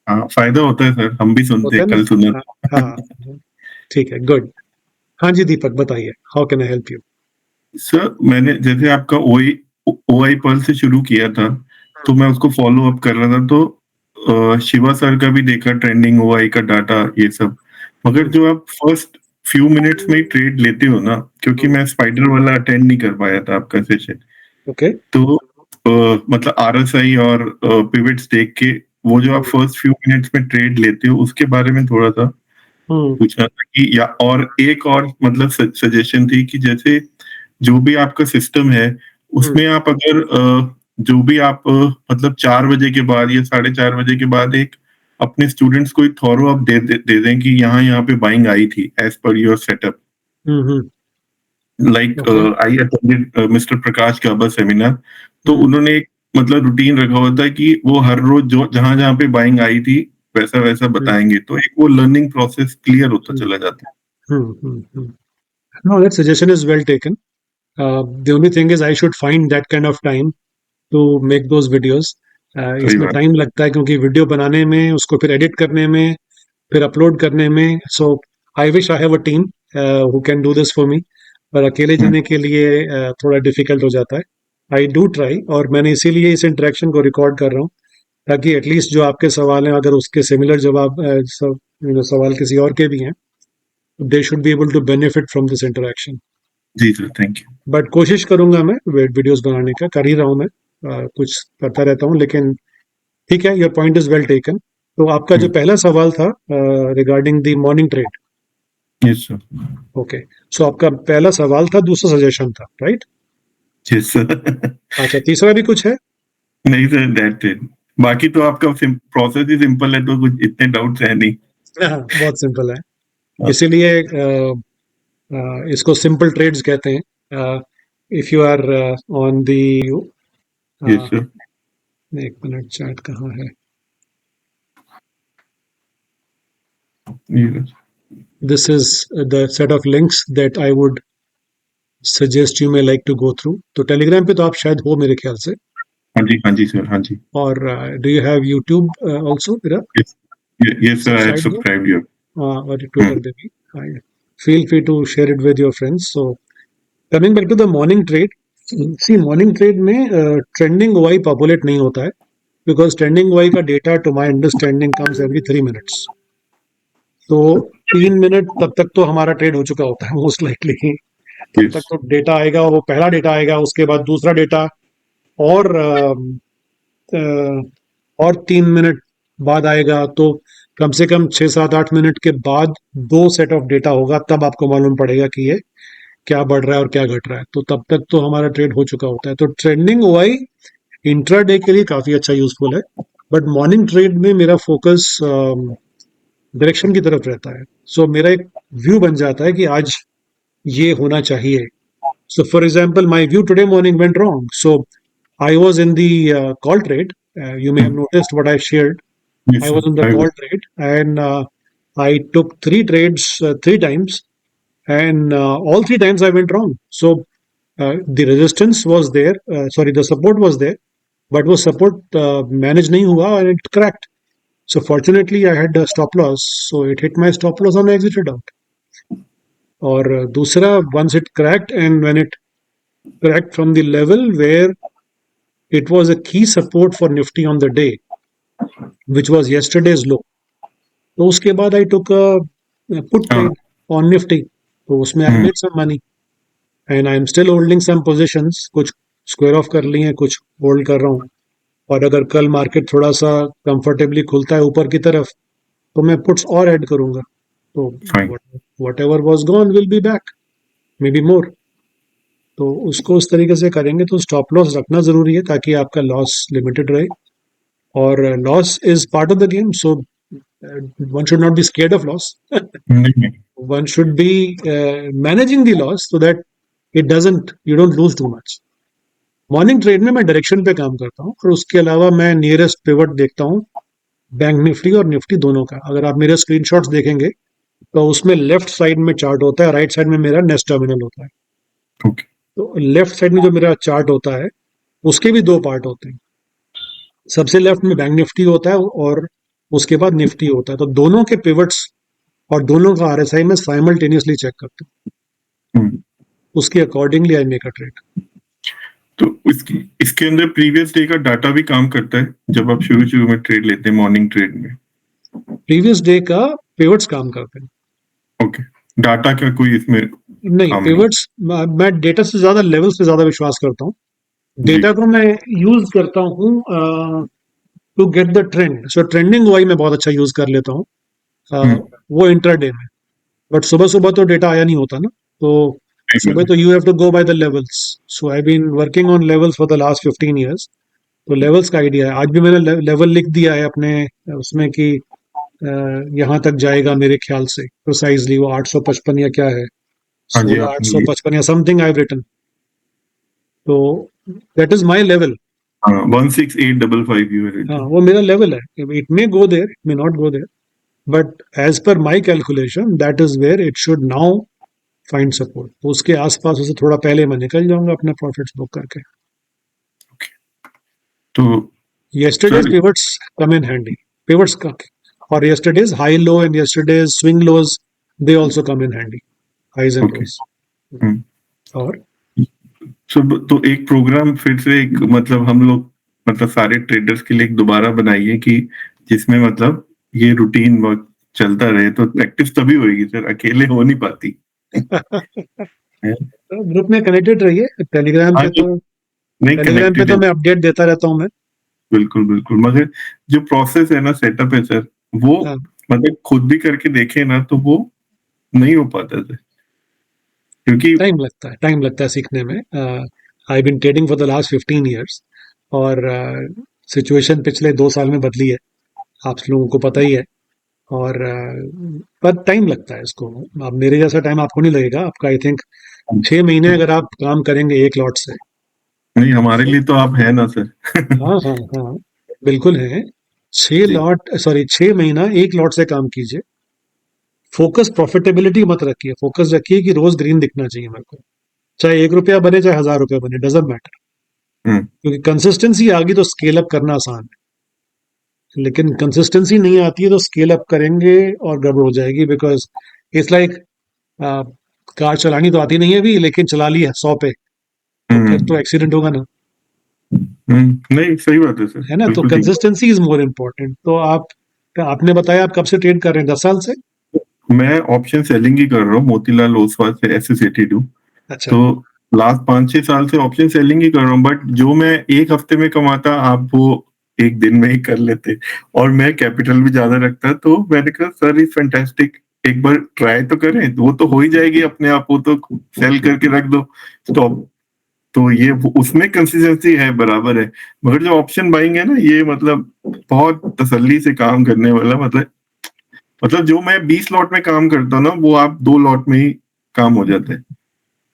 हाँ, फायदा होता है सर, हम भी सुनते होता हैं, है ना? कल सुना हाँ, था। हाँ, ठीक है, गुड। हाँ जी, दीपक बताइए, how can I help you? Sir मैंने जैसे आपका ओआई पर्ल से शुरू किया था, तो मैं उसको फॉलो अप कर रहा था, तो शिवा सर का भी देखा, ट्रेंडिंग ओआई का डाटा ये सब। मगर जो आप फर्स्ट फ्यू मिनट्स में ही ट्रेड लेते हो ना, क्योंकि मैं स्पाइडर वाला अटेंड नहीं कर पाया था आपका सेशन, ओके। तो मतलब आरएसआई और पिवट्स देख के, वो जो आप फर्स्ट फ्यू मिनट्स में ट्रेड लेते हो, उसके बारे में थोड़ा सा हम्म। पूछना था कि, या और एक और मतलब सजेशन थी कि जैसे जो भी आपका सिस्टम है, हम्म। उसमें आप अगर जो भी आप मतलब 4 बजे के बाद या 4:30 बजे के बाद एक अपने स्टूडेंट्स को एक थॉरो अप दे दें कि यहाँ पे बाइंग आई थी as per your setup. Hmm. Like okay. I attended mister Prakash Gaba seminar, तो हम्म। उन्होंने एक मतलब रूटीन रखा हुआ था कि वो हर रोज जो जहां जहां पे बाइंग आई थी वैसा वैसा हम्म। बताएंगे, तो एक वो लर्निंग प्रोसेस क्लियर होता चला जाता है। हम्म। No, that suggestion is well taken. The only thing is I should find that kind of time to make those videos. सही इसमें बात। टाइम लगता है क्योंकि वीडियो बनाने में, उसको फिर एडिट करने में, फिर अपलोड करने में। So I wish I have a team who can do this for me, पर अकेले हम्म, जाने के लिए थोड़ा डिफिकल्ट हो जाता है। आई डू ट्राई, और मैंने इसीलिए इस इंटरेक्शन को रिकॉर्ड कर रहा हूँ, ताकि एटलीस्ट जो आपके सवाल हैं, अगर उसके सिमिलर जवाब सवाल किसी और के भी हैं, they should be able to benefit from this interaction. जी सर, थैंक यू। बट कोशिश करूंगा मैं वीडियोस बनाने का, कर ही रहा हूँ मैं। कुछ करता रहता हूँ, लेकिन ठीक है, your point is well taken. तो आपका जो पहला सवाल था regarding the morning trade. Yes sir. Okay. So आपका पहला सवाल था, दूसरा सजेशन था, राइट? Yes sir. अच्छा, तीसरा भी कुछ है? नहीं सर, दैट्स इट। बाकी तो आपका प्रोसेस ही सिंपल है, तो कुछ इतने डाउट्स है नहीं। हाँ, बहुत सिंपल है। इसीलिए इसको सिंपल ट्रेड्स कहते हैं। If you are on the, yes sir. एक मिनट, चैट कहाँ है? This is the set of links that I would suggest you may like to go through. तो टेलीग्राम पे तो आप शायद हो मेरे ख्याल से। हाँ जी, हाँ जी सर, हाँ जी। और do you have YouTube also मेरा? Yes, yes sir, I have subscribe हो? Subscribed you. और ट्विटर पे भी। Feel free to share it with your friends. So coming back to the morning trade, see morning trade में trending Y populate नहीं होता है, because trending Y का data to my understanding comes every 3 minutes. तो 3 minute तब तक तो हमारा ट्रेड हो चुका होता है मोस्ट लाइकली। तब यस। तक तो डेटा आएगा, वो पहला डेटा आएगा, उसके बाद दूसरा डेटा, और और 3 मिनट बाद आएगा। तो कम से कम 6 7 8 मिनट के बाद दो सेट ऑफ डेटा होगा, तब आपको मालूम पड़ेगा कि ये क्या बढ़ रहा है और क्या घट रहा है। तो तब तक तो हमारा ट्रेड हो चुका होता है। तो ट्रेंडिंग ओआई इंट्राडे के लिए काफी अच्छा यूजफुल है, बट मॉर्निंग ट्रेड में मेरा फोकस डायरेक्शन की तरफ रहता है। सो मेरा एक व्यू बन जाता है कि आज ये होना चाहिए। So for example, my view today morning went wrong, so I was in the call trade. You may have noticed what I shared. Yes I sir, was in the I call will. trade, and I took 3 trades 3 times, and all 3 times I went wrong. So the resistance was there. Sorry, the support was there, but was support managed nahi hua and it cracked. So fortunately, I had a stop loss. So it hit my stop loss and I exited out. और दूसरा, once it cracked, and when it cracked from the level where it was a key support for Nifty on the day, which was yesterday's low, तो उसके बाद I took put हाँ। Trade on Nifty. तो उसमें I hmm, made some money, and I am still holding some positions. कुछ square off कर लिए हैं, कुछ होल्ड कर रहा हूँ। और अगर कल मार्केट थोड़ा सा कंफर्टेबली खुलता है ऊपर की तरफ, तो मैं पुट्स और ऐड करूंगा। तो fine. What ever was gone will be back, may be more. तो उसको उस तरीके से करेंगे तो स्टॉप लॉस रखना जरूरी है, ताकि आपका लॉस लिमिटेड रहे। और loss is part of the game, so one should not be scared of loss. नहीं नहीं। One should be managing the loss so that it doesn't, you don't lose too much. Morning trade में मैं direction पे काम करता हूँ, और उसके अलावा मैं नियरेस्ट पिवट देखता हूँ, बैंक निफ्टी और निफ्टी दोनों का। अगर आप मेरे स्क्रीनशॉट्स देखेंगे, तो उसमें लेफ्ट साइड में चार्ट होता है, राइट साइड में मेरा नेक्स्ट टर्मिनल होता है। ओके। तो लेफ्ट साइड में जो मेरा चार्ट होता है, उसके भी दो पार्ट होते हैं। सबसे लेफ्ट में बैंक निफ्टी होता है, और उसके बाद निफ्टी होता है, तो दोनों के पिवट्स और दोनों का आरएसआई में साइमल्टेनियसली चेक करता हूँ, हम्म। उसके accordingly I make a trade. तो इसके अंदर प्रीवियस डे का डाटा भी काम करता है जब आप शुरू शुरू में ट्रेड लेते हैं मॉर्निंग ट्रेड में? प्रीवियस डे का पिवट्स काम करते हैं। ओके, डाटा का कोई इसमें नहीं, काम नहीं? पिवट्स, मैं डेटा से ज्यादा लेवल्स पे ज्यादा विश्वास करता हूँ। जी। डेटा को मैं यूज करता हूँ to get the trend, so trending why मैं बहुत अच्छा यूज कर लेता हूँ, हम्म। वो इंट्राडे में। बट सुबह सुबह तो डेटा आया नहीं होता ना, तो सही बात सुबह है। तो you have to go by the levels. So I been working on levels for the last 15 years। तो लेवल्स का आइडिया है, आज भी मैंने लेवल लिख दिया है अपने उसमें कि यहाँ तक जाएगा मेरे ख्याल से प्रिसाइजली वो 855 या क्या है, हाँ जी, 16 आपने 855 या समथिंग आई रिटन। तो दैट इज माई लेवल। हाँ 168555 यू है हाँ, written। वो मेरा लेवल है। It may go there, it may not go there, but as per my calculation that is where it should now find support. तो उसके आसपास उसे थोड़ा पहले मैं निकल जाऊंगा अपने प्रॉफिट्स बुक करके। तो Yesterday's sir. pivots come in handy. Pivots or yesterday's high low and yesterday's swing lows, they also come in handy. Highs and okay. lows. हम्म। और सब तो एक प्रोग्राम फिर से एक मतलब हम लोग मतलब सारे ट्रेडर्स के लिए एक दोबारा बनाइए कि जिसमें मतलब ये रूटीन वर्क चलता रहे, तो प्रैक्टिस तभी होगी सर, अकेले हो नहीं पाती है? ग्रुप में कनेक्टेड रहिए टेलीग्राम हाँ पे। जो तो नहीं टेलीग्राम पे कनेक्टेड है। तो मैं अपडेट देता रहता हूँ मैं। बिल्कुल बिल्कुल, मगर जो प्रोसेस है ना, सेटअप है सर, वो हाँ, मतलब खुद भी करके देखे ना तो वो नहीं हो पाता सर, क्योंकि टाइम लगता है सीखने में। I been trading for the last 15 years, और सिचुएशन पिछले 2 साल में बदली है, आप लोगों को पता ही है। और पर टाइम लगता है इसको। अब मेरे जैसा टाइम आपको नहीं लगेगा, आपका आई थिंक 6 महीने अगर आप काम करेंगे एक लॉट से। नहीं, हमारे लिए तो आप है ना सर हाँ हाँ हाँ, बिल्कुल है। छह जी। लॉट सॉरी 6 महीना एक लॉट से काम कीजिए। फोकस प्रॉफिटेबिलिटी मत रखिए, फोकस रखिए कि रोज ग्रीन दिखना चाहिए मेरे को, चाहे 1 रुपया बने चाहे 1000 रुपया बने, डजेंट मैटर। हम्म। क्योंकि कंसिस्टेंसी आ गई तो स्केल अप करना आसान है, लेकिन कंसिस्टेंसी नहीं आती है तो स्केल अप करेंगे और गड़बड़ हो जाएगी। बिकॉज इट्स लाइक कार चलानी तो आती नहीं है अभी, लेकिन चला ली है 100 पे, तो फिर तो हम्म। एक्सीडेंट होगा ना। नहीं सही बात है सर, है ना, तो बिल्कुल ठीक। Consistency is more important. तो आपने बताया आप कब से ट्रेड कर रहे हैं, 10 साल से? मैं ऑप्शन सेलिंग ही कर रहा हूँ मोतीलाल ओसवाल से SS82। अच्छा। तो लास्ट 5-6 साल से ऑप्शन सेलिंग ही कर रहा हूँ, बट जो मैं एक हफ्ते में कमाता आप वो एक दिन में ही कर लेते, और मैं कैपिटल भी ज्यादा रखता, तो मैंने कहा सर इज फैंटास्टिक, एक बार ट्राई तो करें, वो तो हो ही जाएगी अपने आप, वो तो सेल करके रख दो स्टॉप। तो ये उसमें कंसिस्टेंसी है, बराबर है। मगर जो ऑप्शन बाइंग है ना, ये मतलब बहुत तसल्ली से काम करने वाला, मतलब जो मैं 20 लॉट में काम करता हूँ ना, वो आप 2 लॉट में ही काम हो जाता है।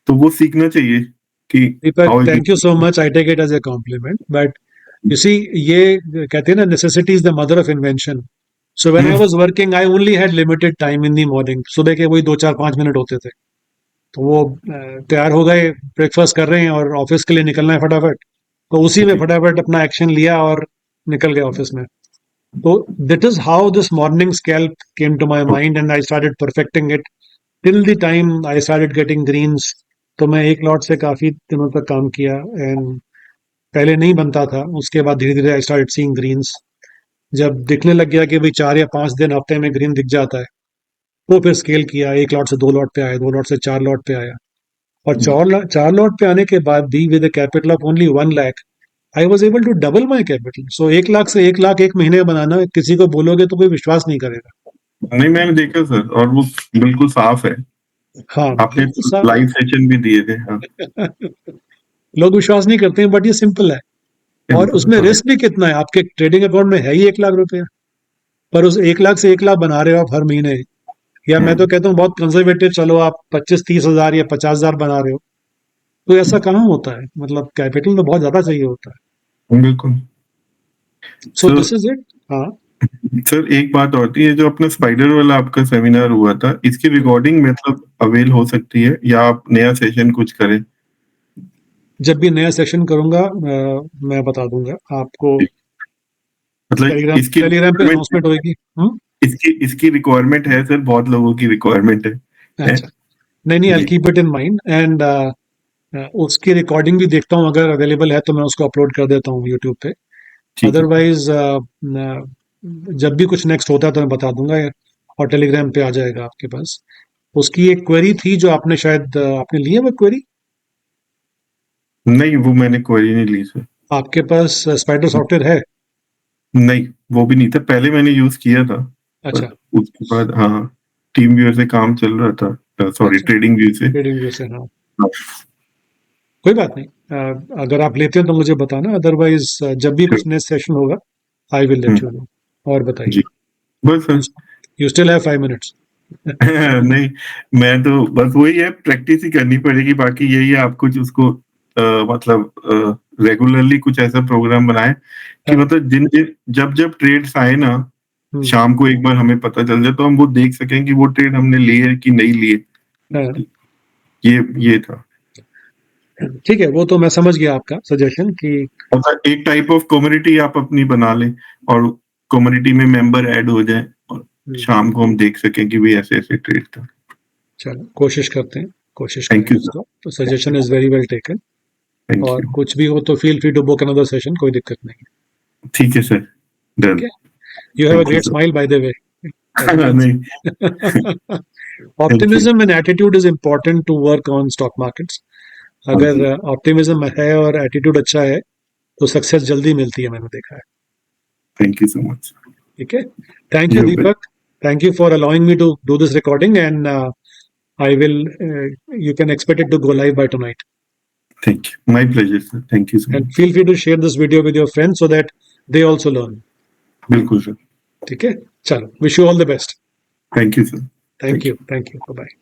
तो वो सीखना चाहिए कि Deepak, how it thank you so much, I take it as a compliment, but you see, ये कहते हैं ना, necessity is the mother of invention. So when I was working I only had limited time in the morning, सुबह के वही 2 4 5 minute होते थे। तो वो तैयार हो गए, ब्रेकफास्ट कर रहे हैं और ऑफिस के लिए निकलना है फटाफट, तो उसी में जी। फटाफट अपना एक्शन लिया और निकल गए ऑफिस में। तो that is how this morning scalp came to my mind and I started perfecting it till the time I started getting greens। तो मैं एक लॉट से काफी दिनों तक काम किया, एंड पहले नहीं बनता था, उसके बाद धीरे धीरे आई स्टार्टेड सीइंग ग्रीन्स। जब दिखने लग गया कि भाई 4 या 5 दिन हफ्ते में ग्रीन दिख जाता है, तो फिर स्केल किया, 1 लॉट से 2 लॉट पे आया, 2 लॉट से 4 लॉट पे आया। और 4 लॉट पे आने के बाद भी with capital of only 1 lakh I was able to double my capital. So 1 lakh से 1 लाख एक महीने में बनाना, किसी को बोलोगे तो कोई विश्वास नहीं करेगा। नहीं, मैंने देखा सर, और वो बिल्कुल साफ है। हाँ, आपने बिल्कुल साफ लाइव सेशन भी दिए थे, हाँ। है। लोग विश्वास नहीं करते हैं, बट ये सिंपल है। और सिंपल, उसमें हाँ। रिस्क भी कितना है, आपके ट्रेडिंग अकाउंट में है ही 1 लाख रुपया, पर उस 1 लाख से 1 लाख बना रहे हो आप हर महीने। या मैं तो हम्म। कहता हूँ बहुत कंजर्वेटिव चलो, आप 25 30 हजार या 50 हजार बना रहे हो, तो ऐसा कहाँ होता है, मतलब कैपिटल तो बहुत ज्यादा चाहिए होता है। बिल्कुल। So sir, this is it. हाँ, सर एक बात और थी, ये जो अपना स्पाइडर वाला आपका सेमिनार हुआ था, इसकी रिकॉर्डिंग मतलब अवेल हो सकती है या आप नया सेशन कुछ करें? जब भी नया सेशन करूंगा मैं बता दूंगा आपको। मतलब टेलीग्राम इसकी टेलीग्राम पे requirement- अनाउंसमेंट होगी। इसकी रिक्वायरमेंट है सर, बहुत लोगों की रिक्वायरमेंट है अच्छा, नहीं, आई जी। Keep it in mind and उसकी रिकॉर्डिंग भी देखता हूँ, अगर अवेलेबल है तो मैं उसको अपलोड कर देता हूँ यूट्यूब पे। ठीक है अदरवाइज जब भी कुछ नेक्स्ट होता है तो मैं बता दूंगा, और टेलीग्राम पे आ जाएगा आपके पास। उसकी एक क्वेरी थी जो आपने शायद आपने ली है वो क्वेरी। नहीं, वो मैंने क्वेरी नहीं ली सर। आपके पास स्पाइडर सॉफ्टवेयर है? नहीं, वो भी नहीं था, पहले मैंने यूज किया था, अच्छा। पर उसके बाद हाँ, टीम व्यूअर से काम चल रहा था, सॉरी अच्छा, ट्रेडिंग व्यू से। ट्रेडिंग व्यू से, हाँ। कोई बात नहीं, अगर आप लेते हो तो मुझे बताना, अदरवाइज जब भी कुछ नेक्स्ट सेशन होगा I will let hmm, you know. और बताइए। जी बस sir. You still have 5 minutes. नहीं, मैं तो बस वही है, प्रैक्टिस ही करनी पड़ेगी, बाकी यही है, आप कुछ उसको मतलब रेगुलरली कुछ ऐसा प्रोग्राम बनाए कि मतलब जिन जिन जब जब ट्रेड्स आए ना, शाम को एक बार हमें पता चल जाए, तो हम वो देख सकें कि वो ट्रेड हमने लिए है कि नहीं लिए। ये था। ठीक है, वो तो मैं समझ गया आपका सजेशन कि मतलब एक टाइप ऑफ कम्युनिटी आप अपनी बना लें, और कम्युनिटी में मेंबर ऐड हो जाए, और शाम को हम देख सकें कि भी ऐसे ऐसे ट्रेड था। चलो कोशिश करते हैं, कोशिश थैंक करें यू इसको। तो sir. Suggestion is very well taken. Thank और यू। कुछ भी हो तो feel free to book another session, कोई दिक्कत नहीं है। ठीक है सर, ठीक डन। है। You have a thank you great sir. Smile by the way. नहीं। Thank you. Optimism and attitude is important to work on stock markets. हाँ अगर जी। ऑप्टिमिज्म है और एटीट्यूड अच्छा है तो सक्सेस जल्दी मिलती है, मैंने देखा है। Thank you so much. ठीक है। Thank you you well. Deepak. Thank you for allowing me to do this recording and I will you can expect it to go live by tonight. Thank you, my pleasure sir, thank you so And much. feel free to share this video with your friends so that they also learn. बिल्कुल sir. ठीक है, चलो, wish you all the best. Thank you sir. Thank thank you, you. Thank you, bye bye.